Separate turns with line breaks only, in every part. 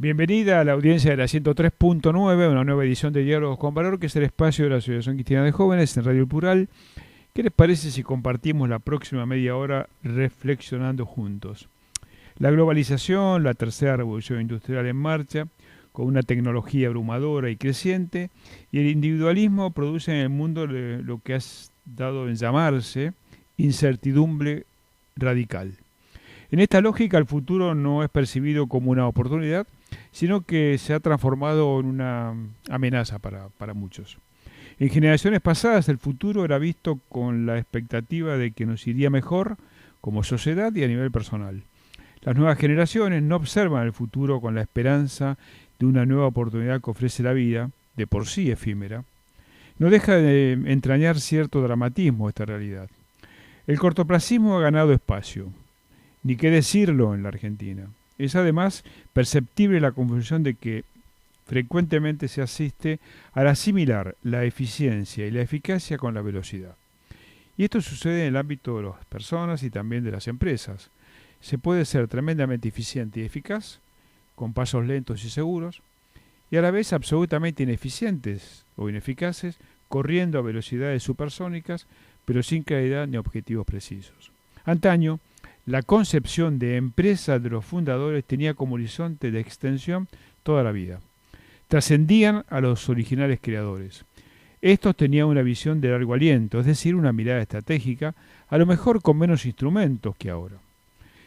Bienvenida a la audiencia de la 103.9, una nueva edición de Diálogos con Valor, que es el espacio de la Asociación Cristiana de Jóvenes en Radio Plural. ¿Qué les parece si compartimos la próxima media hora reflexionando juntos? La globalización, la tercera revolución industrial en marcha, con una tecnología abrumadora y creciente, y el individualismo produce en el mundo lo que has dado en llamarse incertidumbre radical. En esta lógica, el futuro no es percibido como una oportunidad, sino que se ha transformado en una amenaza para muchos. En generaciones pasadas, el futuro era visto con la expectativa de que nos iría mejor como sociedad y a nivel personal. Las nuevas generaciones no observan el futuro con la esperanza de una nueva oportunidad que ofrece la vida, de por sí efímera. No deja de entrañar cierto dramatismo esta realidad. El cortoplacismo ha ganado espacio. Ni qué decirlo en la Argentina. Es además perceptible la confusión de que frecuentemente se asiste al asimilar la eficiencia y la eficacia con la velocidad. Y esto sucede en el ámbito de las personas y también de las empresas. Se puede ser tremendamente eficiente y eficaz, con pasos lentos y seguros, y a la vez absolutamente ineficientes o ineficaces, corriendo a velocidades supersónicas, pero sin claridad ni objetivos precisos. Antaño, la concepción de empresa de los fundadores tenía como horizonte de extensión toda la vida. Trascendían a los originales creadores. Estos tenían una visión de largo aliento, es decir, una mirada estratégica, a lo mejor con menos instrumentos que ahora.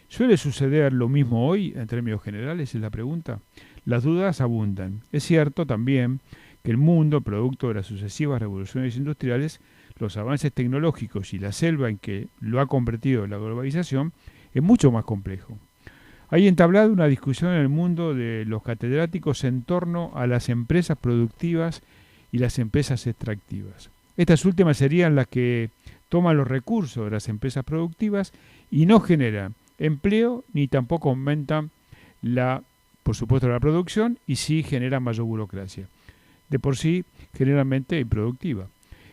¿Suele suceder lo mismo hoy, en términos generales, es la pregunta? Las dudas abundan. Es cierto también que el mundo, producto de las sucesivas revoluciones industriales, los avances tecnológicos y la selva en que lo ha convertido la globalización, es mucho más complejo. Hay entablado una discusión en el mundo de los catedráticos en torno a las empresas productivas y las empresas extractivas. Estas últimas serían las que toman los recursos de las empresas productivas y no generan empleo ni tampoco aumentan por supuesto, la producción y sí generan mayor burocracia. De por sí, generalmente improductiva.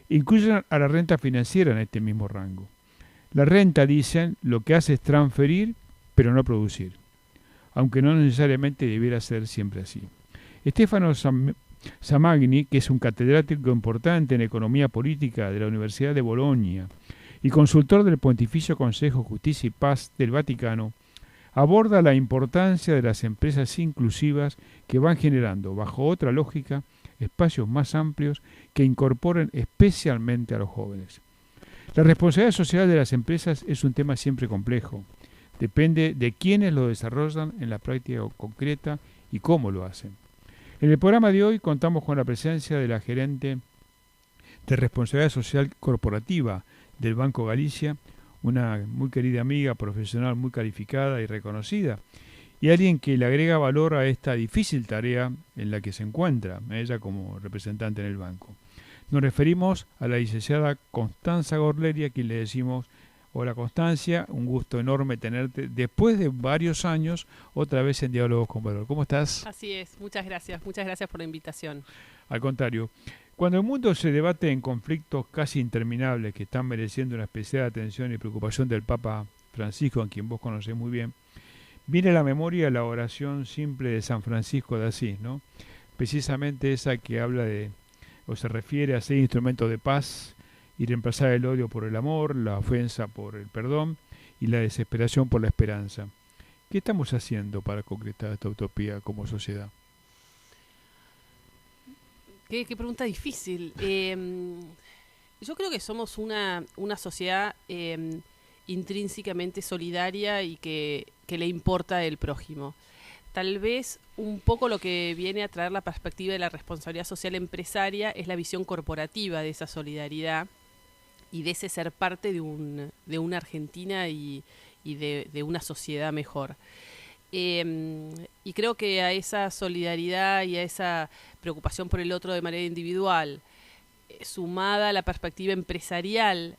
Incluyen a la renta financiera en este mismo rango. La renta, dicen, lo que hace es transferir, pero no producir, aunque no necesariamente debiera ser siempre así. Stefano Samagni, que es un catedrático importante en economía política de la Universidad de Bolonia y consultor del Pontificio Consejo Justicia y Paz del Vaticano, aborda la importancia de las empresas inclusivas que van generando, bajo otra lógica, espacios más amplios que incorporen especialmente a los jóvenes. La responsabilidad social de las empresas es un tema siempre complejo. Depende de quiénes lo desarrollan en la práctica concreta y cómo lo hacen. En el programa de hoy contamos con la presencia de la gerente de responsabilidad social corporativa del Banco Galicia, una muy querida amiga profesional muy calificada y reconocida, y alguien que le agrega valor a esta difícil tarea en la que se encuentra ella como representante en el banco. Nos referimos a la licenciada Constanza Gorleri, a quien le decimos: hola Constancia, un gusto enorme tenerte después de varios años otra vez en Diálogos con Valor. ¿Cómo estás?
Así es, muchas gracias por la invitación.
Al contrario, cuando el mundo se debate en conflictos casi interminables que están mereciendo una especial atención y preocupación del Papa Francisco, a quien vos conocés muy bien, viene a la memoria la oración simple de San Francisco de Asís, ¿no? Precisamente esa que habla de, o se refiere a ser instrumento de paz y reemplazar el odio por el amor, la ofensa por el perdón y la desesperación por la esperanza. ¿Qué estamos haciendo para concretar esta utopía como sociedad?
Qué pregunta difícil. Yo creo que somos una sociedad intrínsecamente solidaria y que le importa el prójimo. Tal vez un poco lo que viene a traer la perspectiva de la responsabilidad social empresaria es la visión corporativa de esa solidaridad y de ese ser parte de una Argentina y de una sociedad mejor. Y creo que a esa solidaridad y a esa preocupación por el otro de manera individual, sumada a la perspectiva empresarial,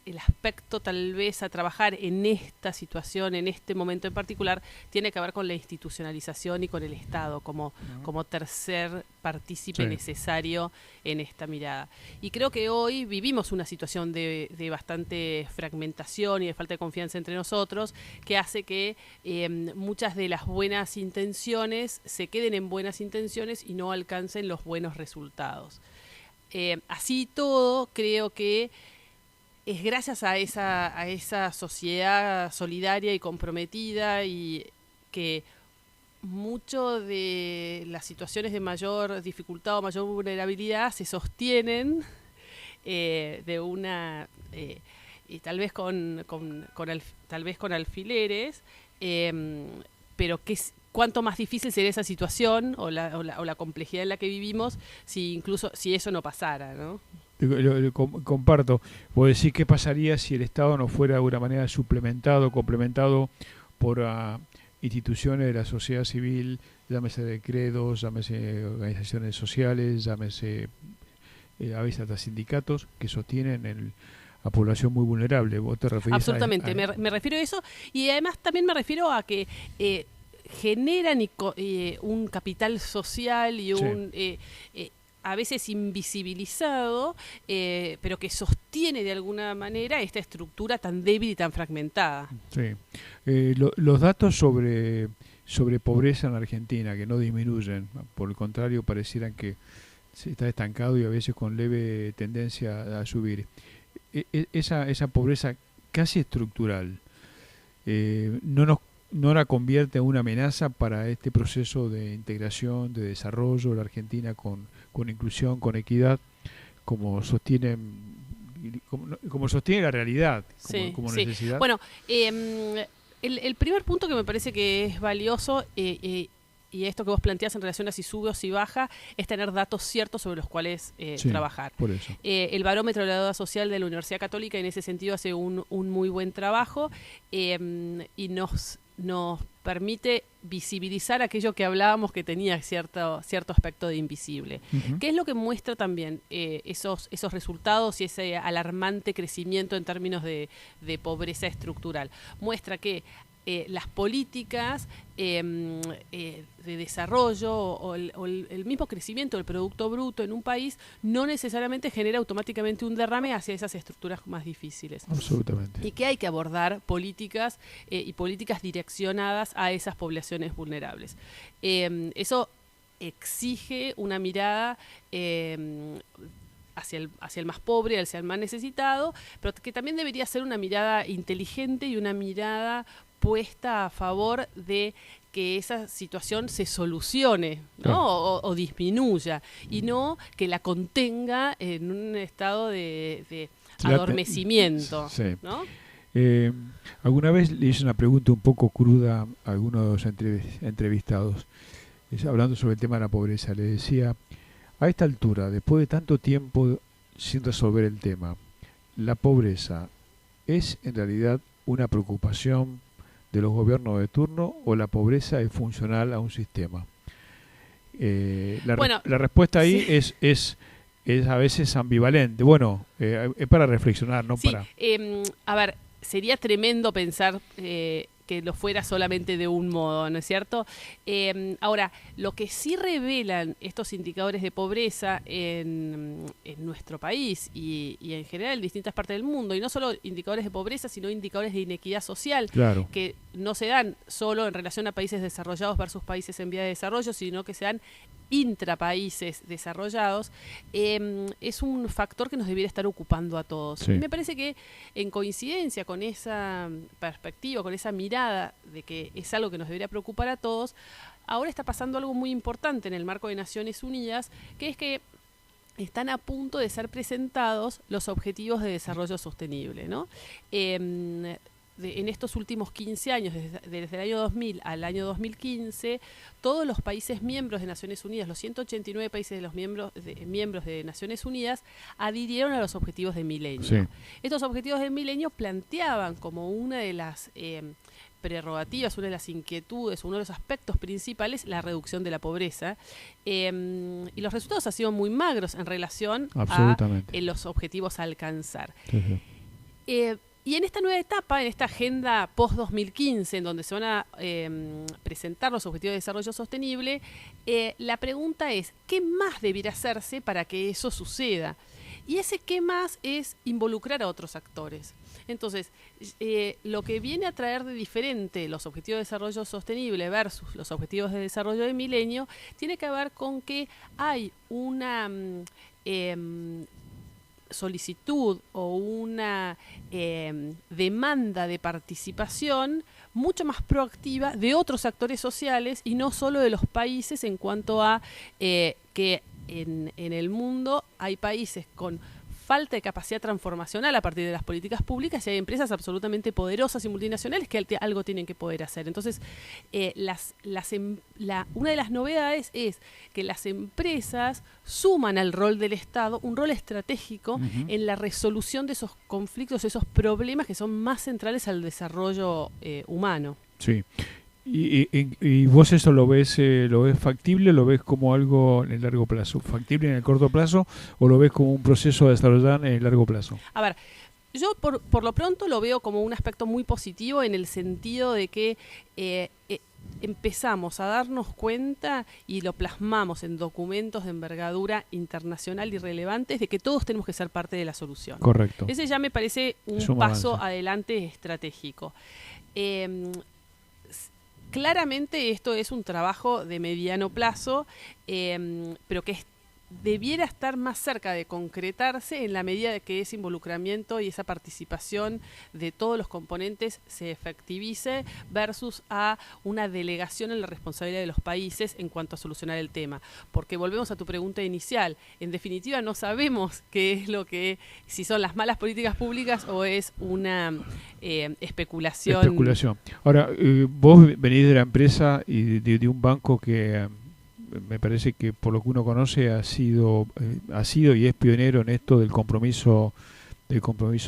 el aspecto tal vez a trabajar en esta situación, en este momento en particular, tiene que ver con la institucionalización y con el Estado como tercer partícipe necesario en esta mirada. Y creo que hoy vivimos una situación de bastante fragmentación y de falta de confianza entre nosotros, que hace que muchas de las buenas intenciones se queden en buenas intenciones y no alcancen los buenos resultados. Así todo, creo que es gracias a esa sociedad solidaria y comprometida y que mucho de las situaciones de mayor dificultad o mayor vulnerabilidad se sostienen de una tal vez tal vez con alfileres, pero cuánto más difícil sería esa situación o la complejidad en la que vivimos si eso no pasara, ¿no?
Comparto. Vos decís qué pasaría si el Estado no fuera de alguna manera suplementado, complementado por instituciones de la sociedad civil, llámese de credos, llámese organizaciones sociales, llámese a veces hasta sindicatos que sostienen a población muy vulnerable. ¿Vos te referís
absolutamente, me refiero a eso, y además también me refiero a que generan un capital social y a veces invisibilizado, pero que sostiene de alguna manera esta estructura tan débil y tan fragmentada.
Sí. Los datos sobre pobreza en Argentina, que no disminuyen, por el contrario, parecieran que se está estancado y a veces con leve tendencia a subir. Esa pobreza casi estructural no la convierte en una amenaza para este proceso de integración, de desarrollo de la Argentina con inclusión, con equidad, como sostiene la realidad, como necesidad.
Bueno, el primer punto que me parece que es valioso y esto que vos planteás en relación a si sube o si baja, es tener datos ciertos sobre los cuales trabajar.
Por eso.
El Barómetro de la Deuda Social de la Universidad Católica en ese sentido hace un muy buen trabajo y nos permite visibilizar aquello que hablábamos que tenía cierto aspecto de invisible.
Uh-huh.
¿Qué es lo que muestra también esos resultados y ese alarmante crecimiento en términos de pobreza estructural? Muestra que las políticas de desarrollo o el mismo crecimiento del Producto Bruto en un país no necesariamente genera automáticamente un derrame hacia esas estructuras más difíciles.
Absolutamente.
Y que hay que abordar políticas y políticas direccionadas a esas poblaciones vulnerables. Eso exige una mirada hacia el más pobre, hacia el más necesitado, pero que también debería ser una mirada inteligente y una mirada puesta a favor de que esa situación se solucione, ¿no? Claro. o disminuya, y no que la contenga en un estado de adormecimiento.
Sí.
¿No?
Alguna vez le hice una pregunta un poco cruda a algunos entrevistados, hablando sobre el tema de la pobreza. Le decía, a esta altura, después de tanto tiempo sin resolver el tema, ¿la pobreza es en realidad una preocupación de los gobiernos de turno o la pobreza es funcional a un sistema? La respuesta ahí sí. es a veces ambivalente. Bueno, es para reflexionar, no
sí,
para...
a ver, sería tremendo pensar que lo fuera solamente de un modo, ¿no es cierto? Ahora, lo que sí revelan estos indicadores de pobreza en nuestro país y en general en distintas partes del mundo, y no solo indicadores de pobreza, sino indicadores de inequidad social,
claro,
que no se dan solo en relación a países desarrollados versus países en vía de desarrollo, sino que se dan intrapaíses desarrollados, es un factor que nos debiera estar ocupando a todos.
Sí.
Y me parece que en coincidencia con esa perspectiva, con esa mirada de que es algo que nos debería preocupar a todos, ahora está pasando algo muy importante en el marco de Naciones Unidas, que es que están a punto de ser presentados los Objetivos de Desarrollo Sostenible, ¿no? En estos últimos 15 años, desde el año 2000 al año 2015, todos los países miembros de Naciones Unidas, los 189 países de los miembros de Naciones Unidas, adhirieron a los Objetivos de Milenio.
Sí.
Estos Objetivos de Milenio planteaban como una de las prerrogativas, una de las inquietudes, uno de los aspectos principales, la reducción de la pobreza. Y los resultados han sido muy magros en relación a los objetivos a alcanzar.
Sí, sí.
Y en esta nueva etapa, en esta agenda post-2015, en donde se van a presentar los Objetivos de Desarrollo Sostenible, la pregunta es, ¿qué más debiera hacerse para que eso suceda? Y ese qué más es involucrar a otros actores. Entonces, lo que viene a traer de diferente los Objetivos de Desarrollo Sostenible versus los Objetivos de Desarrollo del Milenio, tiene que ver con que hay una solicitud o una demanda de participación mucho más proactiva de otros actores sociales y no solo de los países, en cuanto a que en el mundo hay países con falta de capacidad transformacional a partir de las políticas públicas y hay empresas absolutamente poderosas y multinacionales que algo tienen que poder hacer. Entonces, una de las novedades es que las empresas suman al rol del Estado un rol estratégico en la resolución de esos conflictos, esos problemas que son más centrales al desarrollo humano.
Sí. ¿Y vos eso lo ves factible, lo ves como algo en el largo plazo? ¿Factible en el corto plazo o lo ves como un proceso a desarrollar en el largo plazo?
A ver, yo por lo pronto lo veo como un aspecto muy positivo en el sentido de que empezamos a darnos cuenta y lo plasmamos en documentos de envergadura internacional y relevantes de que todos tenemos que ser parte de la solución.
Correcto.
Ese ya me parece un paso adelante estratégico. Claramente esto es un trabajo de mediano plazo, pero que debiera estar más cerca de concretarse en la medida de que ese involucramiento y esa participación de todos los componentes se efectivice versus a una delegación en la responsabilidad de los países en cuanto a solucionar el tema. Porque volvemos a tu pregunta inicial, en definitiva no sabemos qué es lo que, si son las malas políticas públicas o es una especulación.
Ahora, vos venís de la empresa y de un banco que me parece que por lo que uno conoce ha sido y es pionero en esto del compromiso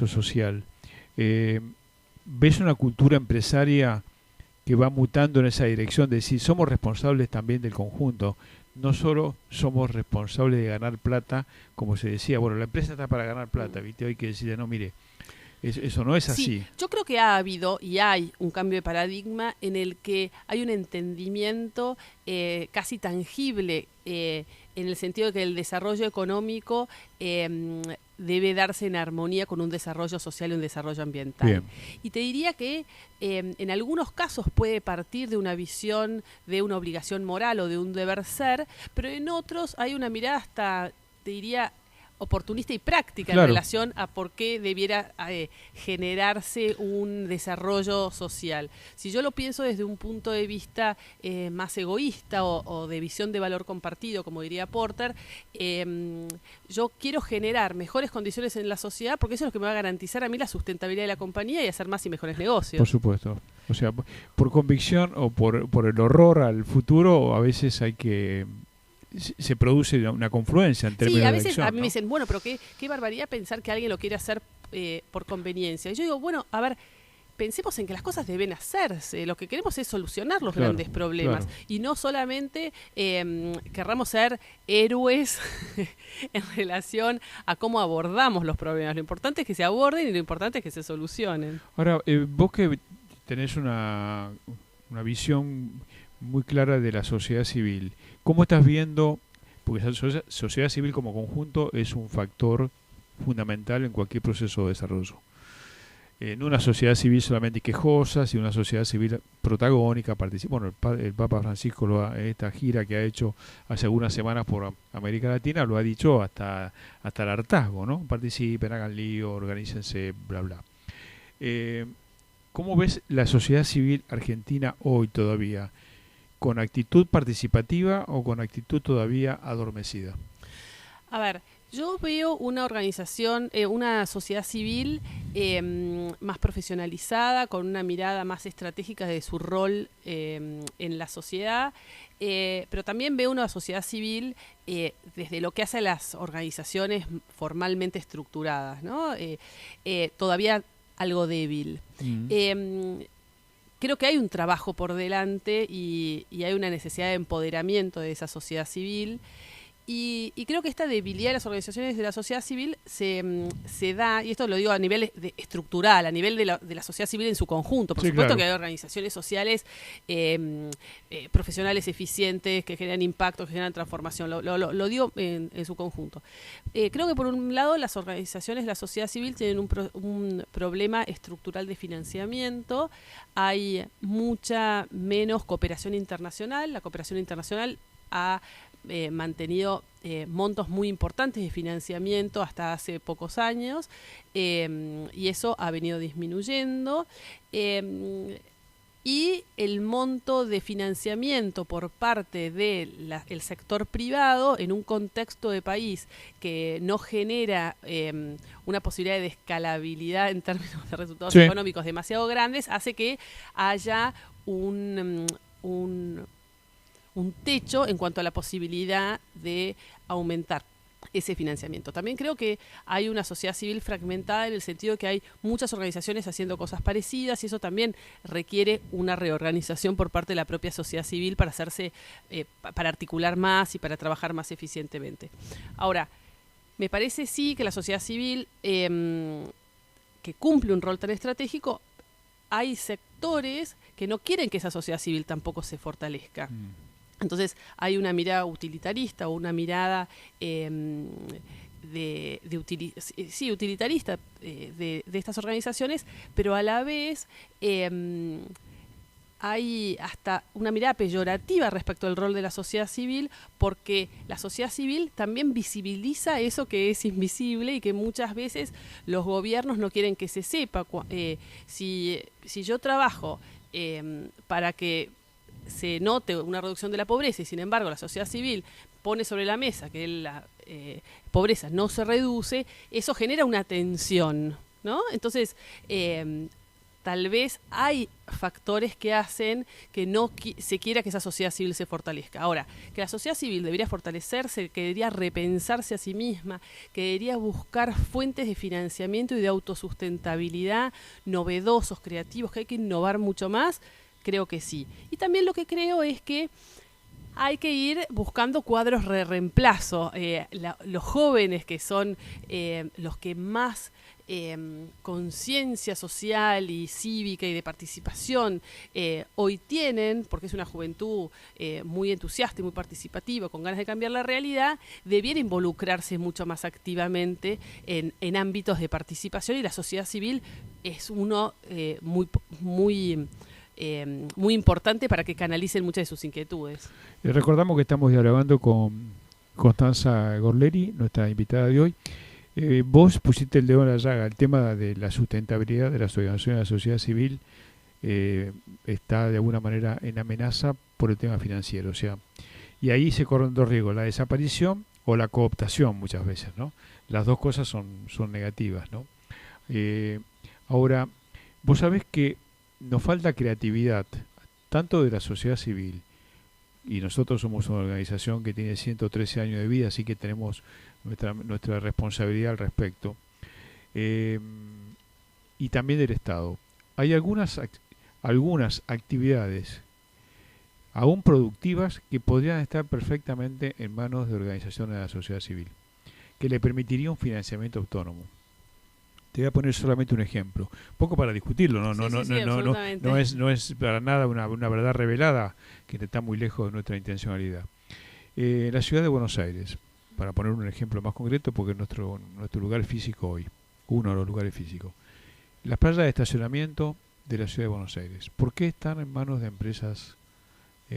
social. ¿Ves una cultura empresaria que va mutando en esa dirección de decir somos responsables también del conjunto? No solo somos responsables de ganar plata, como se decía, bueno, la empresa está para ganar plata, ¿viste? Hay que decirle, no, mire, eso no es así.
Sí, yo creo que ha habido y hay un cambio de paradigma en el que hay un entendimiento casi tangible en el sentido de que el desarrollo económico debe darse en armonía con un desarrollo social y un desarrollo ambiental.
Bien.
Y te diría que en algunos casos puede partir de una visión de una obligación moral o de un deber ser, pero en otros hay una mirada hasta, te diría, oportunista y práctica en relación a por qué debiera generarse un desarrollo social. Si yo lo pienso desde un punto de vista más egoísta o de visión de valor compartido, como diría Porter, yo quiero generar mejores condiciones en la sociedad porque eso es lo que me va a garantizar a mí la sustentabilidad de la compañía y hacer más y mejores negocios.
Por supuesto. O sea, por convicción o por el horror al futuro, a veces hay que se produce una confluencia en términos de acción. Sí, a veces
a mí me dicen, bueno, pero qué barbaridad pensar que alguien lo quiere hacer por conveniencia. Y yo digo, bueno, a ver, pensemos en que las cosas deben hacerse. Lo que queremos es solucionar los grandes problemas. Y no solamente querramos ser héroes en relación a cómo abordamos los problemas. Lo importante es que se aborden y lo importante es que se solucionen.
Ahora, vos que tenés una visión muy clara de la sociedad civil, ¿cómo estás viendo? Porque la sociedad civil como conjunto es un factor fundamental en cualquier proceso de desarrollo. No una sociedad civil solamente quejosa, sino una sociedad civil protagónica. Bueno, el Papa Francisco, esta gira que ha hecho hace algunas semanas por América Latina, lo ha dicho hasta el hartazgo, ¿no? Participen, hagan lío, organícense, bla, bla. ¿Cómo ves la sociedad civil argentina hoy todavía? ¿Con actitud participativa o con actitud todavía adormecida?
A ver, yo veo una organización, una sociedad civil más profesionalizada, con una mirada más estratégica de su rol en la sociedad, pero también veo una sociedad civil desde lo que hace las organizaciones formalmente estructuradas, ¿no? Todavía algo débil. Creo que hay un trabajo por delante y hay una necesidad de empoderamiento de esa sociedad civil Y creo que esta debilidad de las organizaciones de la sociedad civil se da, y esto lo digo a nivel estructural, a nivel de la sociedad civil en su conjunto. Por supuesto, claro, que hay organizaciones sociales profesionales eficientes, que generan impacto, que generan transformación. Lo digo en su conjunto. Creo que por un lado las organizaciones de la sociedad civil tienen un problema estructural de financiamiento. Hay mucha menos cooperación internacional. La cooperación internacional ha mantenido montos muy importantes de financiamiento hasta hace pocos años, y eso ha venido disminuyendo, y el monto de financiamiento por parte del sector privado en un contexto de país que no genera una posibilidad de escalabilidad en términos de resultados económicos demasiado grandes, hace que haya un techo en cuanto a la posibilidad de aumentar ese financiamiento. También creo que hay una sociedad civil fragmentada en el sentido de que hay muchas organizaciones haciendo cosas parecidas, y eso también requiere una reorganización por parte de la propia sociedad civil para hacerse, para articular más y para trabajar más eficientemente. Ahora, me parece sí que la sociedad civil, que cumple un rol tan estratégico, hay sectores que no quieren que esa sociedad civil tampoco se fortalezca. Entonces hay una mirada utilitarista o una mirada utilitarista de estas organizaciones, pero a la vez hay hasta una mirada peyorativa respecto al rol de la sociedad civil, porque la sociedad civil también visibiliza eso que es invisible y que muchas veces los gobiernos no quieren que se sepa. Si yo trabajo para que se note una reducción de la pobreza y sin embargo la sociedad civil pone sobre la mesa que la pobreza no se reduce, eso genera una tensión, ¿no? Entonces, tal vez hay factores que hacen que no se quiera que esa sociedad civil se fortalezca. Ahora, que la sociedad civil debería fortalecerse, que debería repensarse a sí misma, que debería buscar fuentes de financiamiento y de autosustentabilidad novedosos, creativos, que hay que innovar mucho más. Creo que sí. Y también lo que creo es que hay que ir buscando cuadros de reemplazo. Los jóvenes, que son los que más conciencia social y cívica y de participación hoy tienen, porque es una juventud muy entusiasta y muy participativa, con ganas de cambiar la realidad, debiera involucrarse mucho más activamente en ámbitos de participación, y la sociedad civil es uno muy importante para que canalicen muchas de sus inquietudes.
Recordamos que estamos dialogando con Constanza Gorleri, nuestra invitada de hoy. Vos pusiste el dedo en la llaga. El tema de la sustentabilidad de las organizaciones de la sociedad civil está de alguna manera en amenaza por el tema financiero. O sea, y ahí se corren dos riesgos: la desaparición o la cooptación muchas veces, ¿no? Las dos cosas son negativas, ¿no? Ahora, vos sabés que nos falta creatividad, tanto de la sociedad civil, y nosotros somos una organización que tiene 113 años de vida, así que tenemos nuestra responsabilidad al respecto, y también del Estado. Hay algunas actividades aún productivas que podrían estar perfectamente en manos de organizaciones de la sociedad civil, que le permitiría un financiamiento autónomo. Te voy a poner solamente un ejemplo, poco para discutirlo, no es para nada una verdad revelada, que está muy lejos de nuestra intencionalidad. La ciudad de Buenos Aires, para poner un ejemplo más concreto, porque es nuestro lugar físico hoy, uno de los lugares físicos. Las playas de estacionamiento de la ciudad de Buenos Aires, ¿por qué están en manos de empresas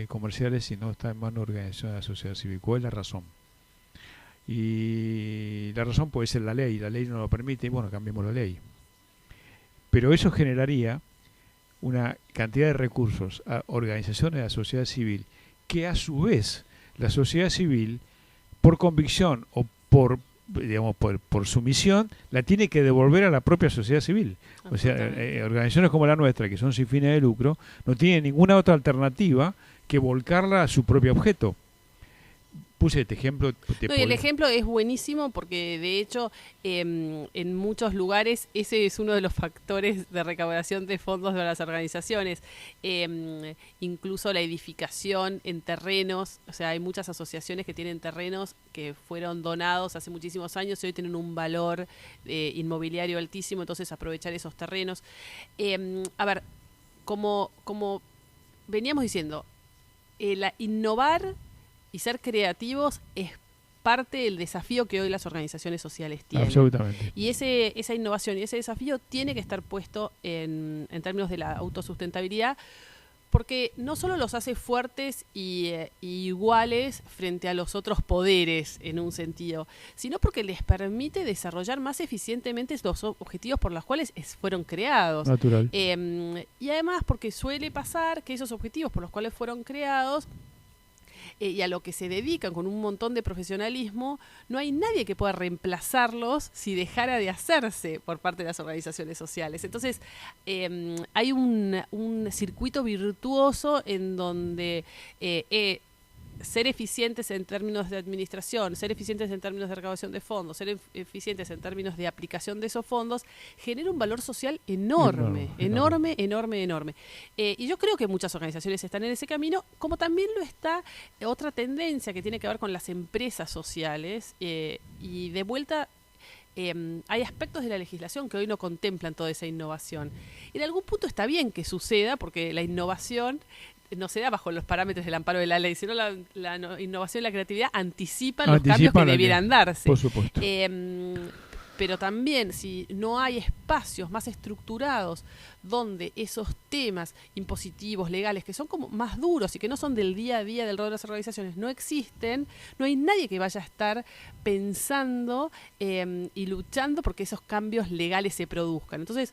comerciales y no están en manos de organizaciones de la sociedad civil? ¿Cuál es la razón? Y la razón puede ser la ley no lo permite, y bueno, cambiemos la ley. Pero eso generaría una cantidad de recursos a organizaciones de la sociedad civil, que a su vez la sociedad civil, por convicción o por sumisión, la tiene que devolver a la propia sociedad civil. O sea, organizaciones como la nuestra, que son sin fines de lucro, no tienen ninguna otra alternativa que volcarla a su propio objeto. puse este ejemplo.
No, y el ejemplo es buenísimo porque, de hecho, en muchos lugares ese es uno de los factores de recaudación de fondos de las organizaciones. Incluso la edificación en terrenos, o sea, hay muchas asociaciones que tienen terrenos que fueron donados hace muchísimos años y hoy tienen un valor inmobiliario altísimo, entonces aprovechar esos terrenos. A ver, como veníamos diciendo, innovar y ser creativos es parte del desafío que hoy las organizaciones sociales tienen.
Absolutamente.
Y esa innovación y ese desafío tiene que estar puesto en términos de la autosustentabilidad, porque no solo los hace fuertes y iguales frente a los otros poderes en un sentido, sino porque les permite desarrollar más eficientemente los objetivos por los cuales fueron creados.
Natural.
Y además porque suele pasar que esos objetivos por los cuales fueron creados y a lo que se dedican con un montón de profesionalismo, no hay nadie que pueda reemplazarlos si dejara de hacerse por parte de las organizaciones sociales. Entonces, hay un circuito virtuoso en donde ser eficientes en términos de administración, ser eficientes en términos de recaudación de fondos, ser eficientes en términos de aplicación de esos fondos, genera un valor social enorme. Y yo creo que muchas organizaciones están en ese camino, como también lo está otra tendencia que tiene que ver con las empresas sociales, y de vuelta hay aspectos de la legislación que hoy no contemplan toda esa innovación. Y en algún punto está bien que suceda, porque la innovación no se da bajo los parámetros del amparo de la ley, sino la innovación y la creatividad anticipan los cambios que debieran darse.
Por supuesto.
Pero también, si no hay espacios más estructurados donde esos temas impositivos, legales, que son como más duros y que no son del día a día del rol de las organizaciones, no existen, no hay nadie que vaya a estar pensando y luchando porque esos cambios legales se produzcan. Entonces,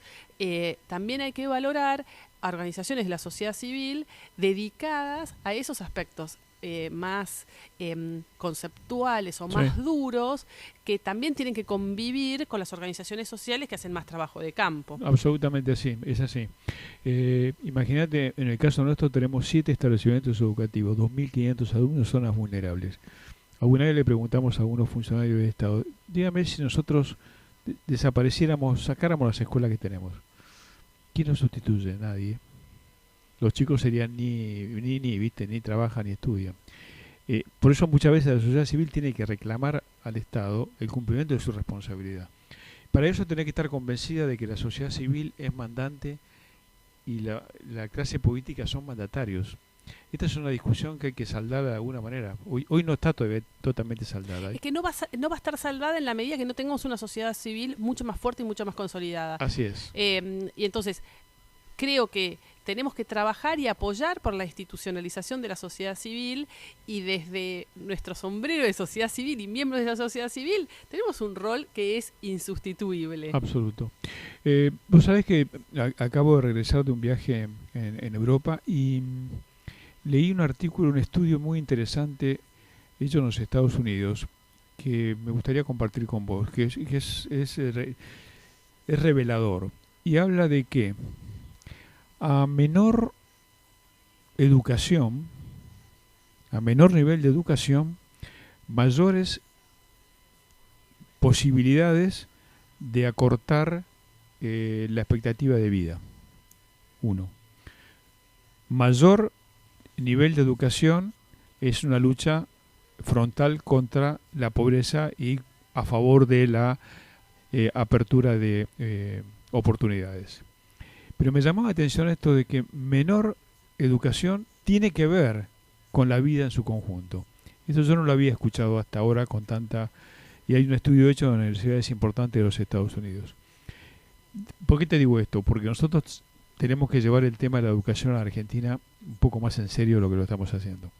también hay que valorar a organizaciones de la sociedad civil dedicadas a esos aspectos más conceptuales o más duros, que también tienen que convivir con las organizaciones sociales que hacen más trabajo de campo.
Absolutamente así, es así. Imagínate, en el caso nuestro tenemos 7 establecimientos educativos, 2.500 alumnos, zonas vulnerables. Alguna vez le preguntamos a algunos funcionarios del Estado, dígame si nosotros desapareciéramos, sacáramos las escuelas que tenemos. ¿Quién nos sustituye? Nadie. Los chicos serían ni trabajan ni estudian. Por eso muchas veces la sociedad civil tiene que reclamar al Estado el cumplimiento de su responsabilidad. Para eso tiene que estar convencida de que la sociedad civil es mandante y la clase política son mandatarios. Esta es una discusión que hay que saldar de alguna manera. Hoy no está todavía totalmente saldada.
Es que no va a estar saldada en la medida que no tengamos una sociedad civil mucho más fuerte y mucho más consolidada.
Así es.
Y entonces, creo que tenemos que trabajar y apoyar por la institucionalización de la sociedad civil, y desde nuestro sombrero de sociedad civil y miembros de la sociedad civil tenemos un rol que es insustituible.
Absoluto. Vos sabés que acabo de regresar de un viaje en Europa y leí un artículo, un estudio muy interesante hecho en los Estados Unidos que me gustaría compartir con vos, que es revelador, y habla de que a menor educación, a menor nivel de educación, mayores posibilidades de acortar la expectativa de vida. 1. Mayor nivel de educación es una lucha frontal contra la pobreza y a favor de la apertura de oportunidades. Pero me llamó la atención esto de que menor educación tiene que ver con la vida en su conjunto. Esto yo no lo había escuchado hasta ahora con tanta... Y hay un estudio hecho en universidades importantes de los Estados Unidos. ¿Por qué te digo esto? Porque nosotros tenemos que llevar el tema de la educación a la Argentina un poco más en serio de lo que lo estamos haciendo.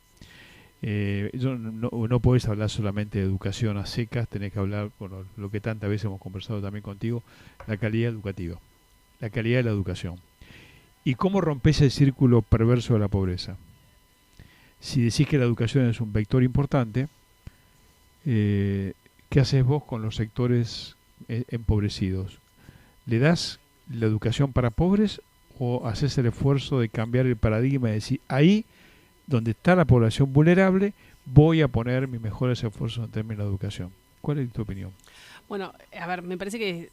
No podés hablar solamente de educación a secas, tenés que hablar, bueno, lo que tantas veces hemos conversado también contigo, la calidad educativa, la calidad de la educación. ¿Y cómo rompes el círculo perverso de la pobreza? Si decís que la educación es un vector importante, ¿qué haces vos con los sectores empobrecidos? ¿Le das la educación para pobres o haces el esfuerzo de cambiar el paradigma y decir, ahí donde está la población vulnerable, voy a poner mis mejores esfuerzos en términos de educación. ¿Cuál es tu opinión?
Bueno, a ver, me parece que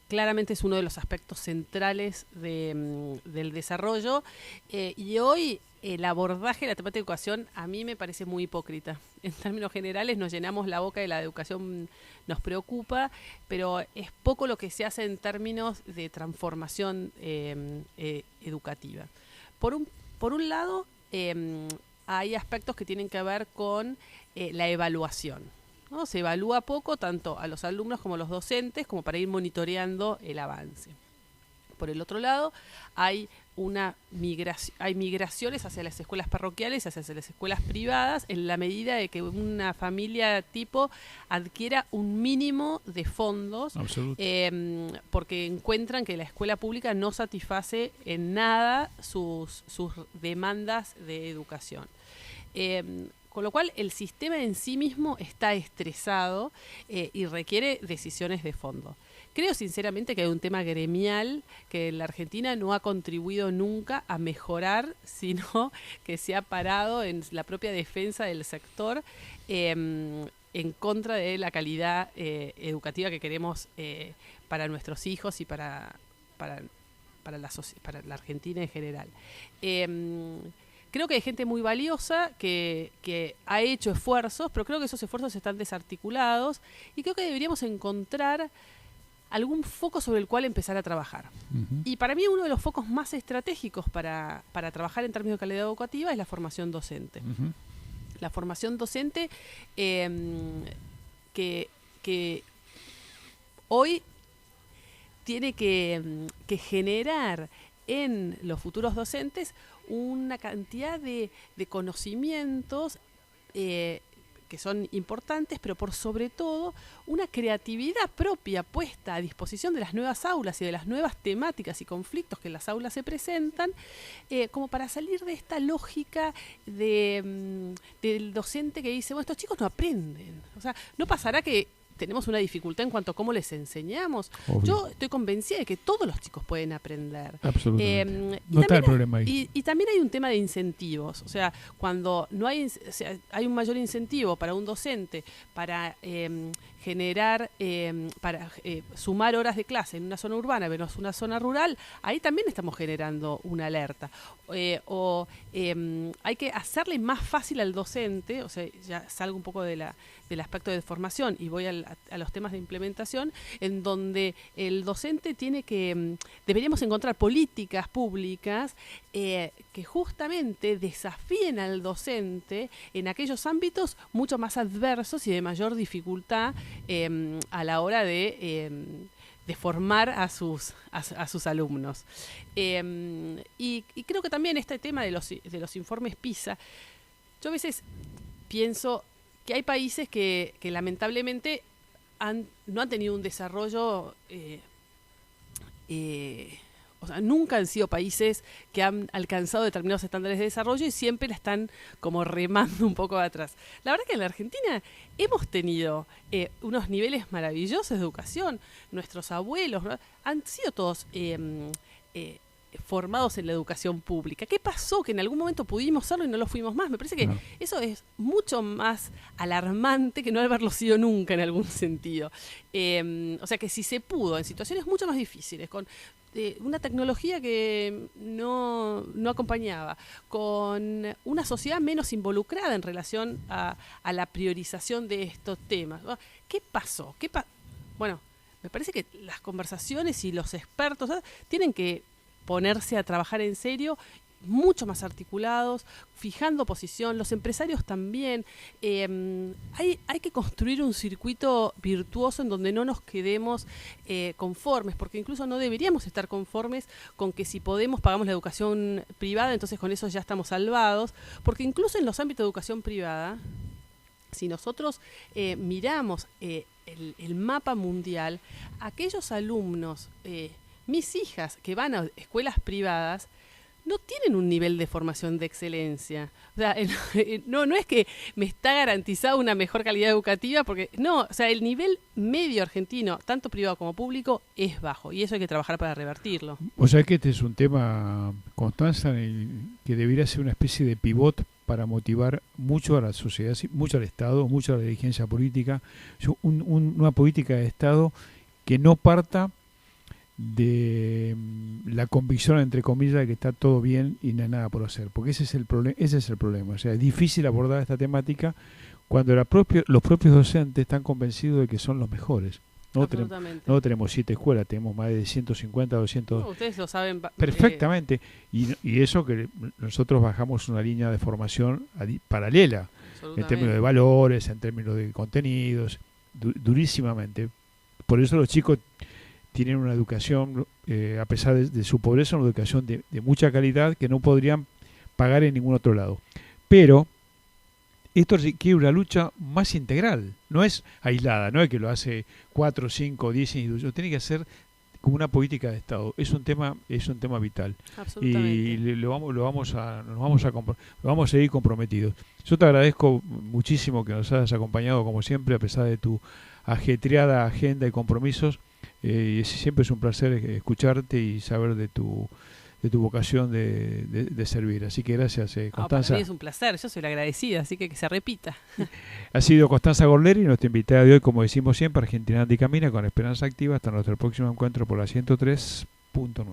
claramente es uno de los aspectos centrales del desarrollo y hoy el abordaje de la temática de educación a mí me parece muy hipócrita. En términos generales nos llenamos la boca de la educación, nos preocupa, pero es poco lo que se hace en términos de transformación educativa. Por un lado, hay aspectos que tienen que ver con la evaluación, ¿no? Se evalúa poco tanto a los alumnos como a los docentes como para ir monitoreando el avance. Por el otro lado, hay migraciones hacia las escuelas parroquiales, hacia las escuelas privadas, en la medida de que una familia tipo adquiera un mínimo de fondos, porque encuentran que la escuela pública no satisface en nada sus demandas de educación. Con lo cual el sistema en sí mismo está estresado y requiere decisiones de fondo. Creo sinceramente que hay un tema gremial que en la Argentina no ha contribuido nunca a mejorar, sino que se ha parado en la propia defensa del sector en contra de la calidad educativa que queremos para nuestros hijos y para la Argentina en general. Creo que hay gente muy valiosa que ha hecho esfuerzos, pero creo que esos esfuerzos están desarticulados y creo que deberíamos encontrar algún foco sobre el cual empezar a trabajar. Uh-huh. Y para mí uno de los focos más estratégicos para trabajar en términos de calidad educativa es la formación docente. Uh-huh. La formación docente que hoy tiene que generar en los futuros docentes una cantidad de conocimientos que son importantes, pero por sobre todo una creatividad propia puesta a disposición de las nuevas aulas y de las nuevas temáticas y conflictos que en las aulas se presentan, como para salir de esta lógica del docente que dice, bueno, estos chicos no aprenden. O sea, no pasará que tenemos una dificultad en cuanto a cómo les enseñamos. Obvio. Yo estoy convencida de que todos los chicos pueden aprender.
Absolutamente. No está el problema ahí.
Y también hay un tema de incentivos. O sea, cuando no hay, hay un mayor incentivo para un docente para generar, para sumar horas de clase en una zona urbana versus una zona rural, ahí también estamos generando una alerta. Hay que hacerle más fácil al docente, o sea, ya salgo un poco del aspecto de formación y voy a los temas de implementación, en donde el docente deberíamos encontrar políticas públicas que justamente desafíen al docente en aquellos ámbitos mucho más adversos y de mayor dificultad a la hora de formar a sus alumnos. Y creo que también este tema de los informes PISA, yo a veces pienso que hay países que lamentablemente no han tenido un desarrollo, o sea, nunca han sido países que han alcanzado determinados estándares de desarrollo y siempre la están como remando un poco atrás. La verdad que en la Argentina hemos tenido unos niveles maravillosos de educación. Nuestros abuelos, ¿no?, han sido todos formados en la educación pública. ¿Qué pasó? Que en algún momento pudimos serlo y no lo fuimos más. Me parece que eso es mucho más alarmante que no haberlo sido nunca en algún sentido. O sea que si se pudo en situaciones mucho más difíciles, con una tecnología que no acompañaba, con una sociedad menos involucrada en relación a la priorización de estos temas. ¿Qué pasó? Bueno, me parece que las conversaciones y los expertos tienen que ponerse a trabajar en serio, mucho más articulados, fijando posición, los empresarios también. Hay que construir un circuito virtuoso en donde no nos quedemos conformes, porque incluso no deberíamos estar conformes con que si podemos pagamos la educación privada, entonces con eso ya estamos salvados, porque incluso en los ámbitos de educación privada, si nosotros miramos el mapa mundial, aquellos alumnos, mis hijas que van a escuelas privadas, no tienen un nivel de formación de excelencia. O sea, no es que me está garantizada una mejor calidad educativa, porque no, o sea, el nivel medio argentino, tanto privado como público, es bajo, y eso hay que trabajar para revertirlo.
O sea que este es un tema, Constanza, que debería ser una especie de pivot para motivar mucho a la sociedad, mucho al Estado, mucho a la dirigencia política, una política de Estado que no parta de la convicción, entre comillas, de que está todo bien y no hay nada por hacer, porque ese es el problema. O sea, es difícil abordar esta temática cuando los propios docentes están convencidos de que son los mejores. No tenemos 7 escuelas, tenemos más de 150, 200.
No, ustedes lo saben
perfectamente. Y eso que nosotros bajamos una línea de formación paralela, en términos de valores, en términos de contenidos, durísimamente. Por eso los chicos tienen una educación, a pesar de su pobreza, una educación de mucha calidad que no podrían pagar en ningún otro lado. Pero esto requiere una lucha más integral, no es aislada, no es que lo hace 4, 5, 10 instituciones, tiene que ser como una política de Estado. Es un tema vital. Y nos vamos a seguir comprometidos. Yo te agradezco muchísimo que nos hayas acompañado, como siempre, a pesar de tu ajetreada agenda y compromisos. Siempre es un placer escucharte y saber de tu vocación de servir. Así que gracias, Constanza.
Para mí es un placer, yo soy la agradecida, así que se repita.
Ha sido Constanza Gorleri, nuestra invitada de hoy, como decimos siempre, Argentina Anda y Camina, con Esperanza Activa. Hasta nuestro próximo encuentro por la 103.9.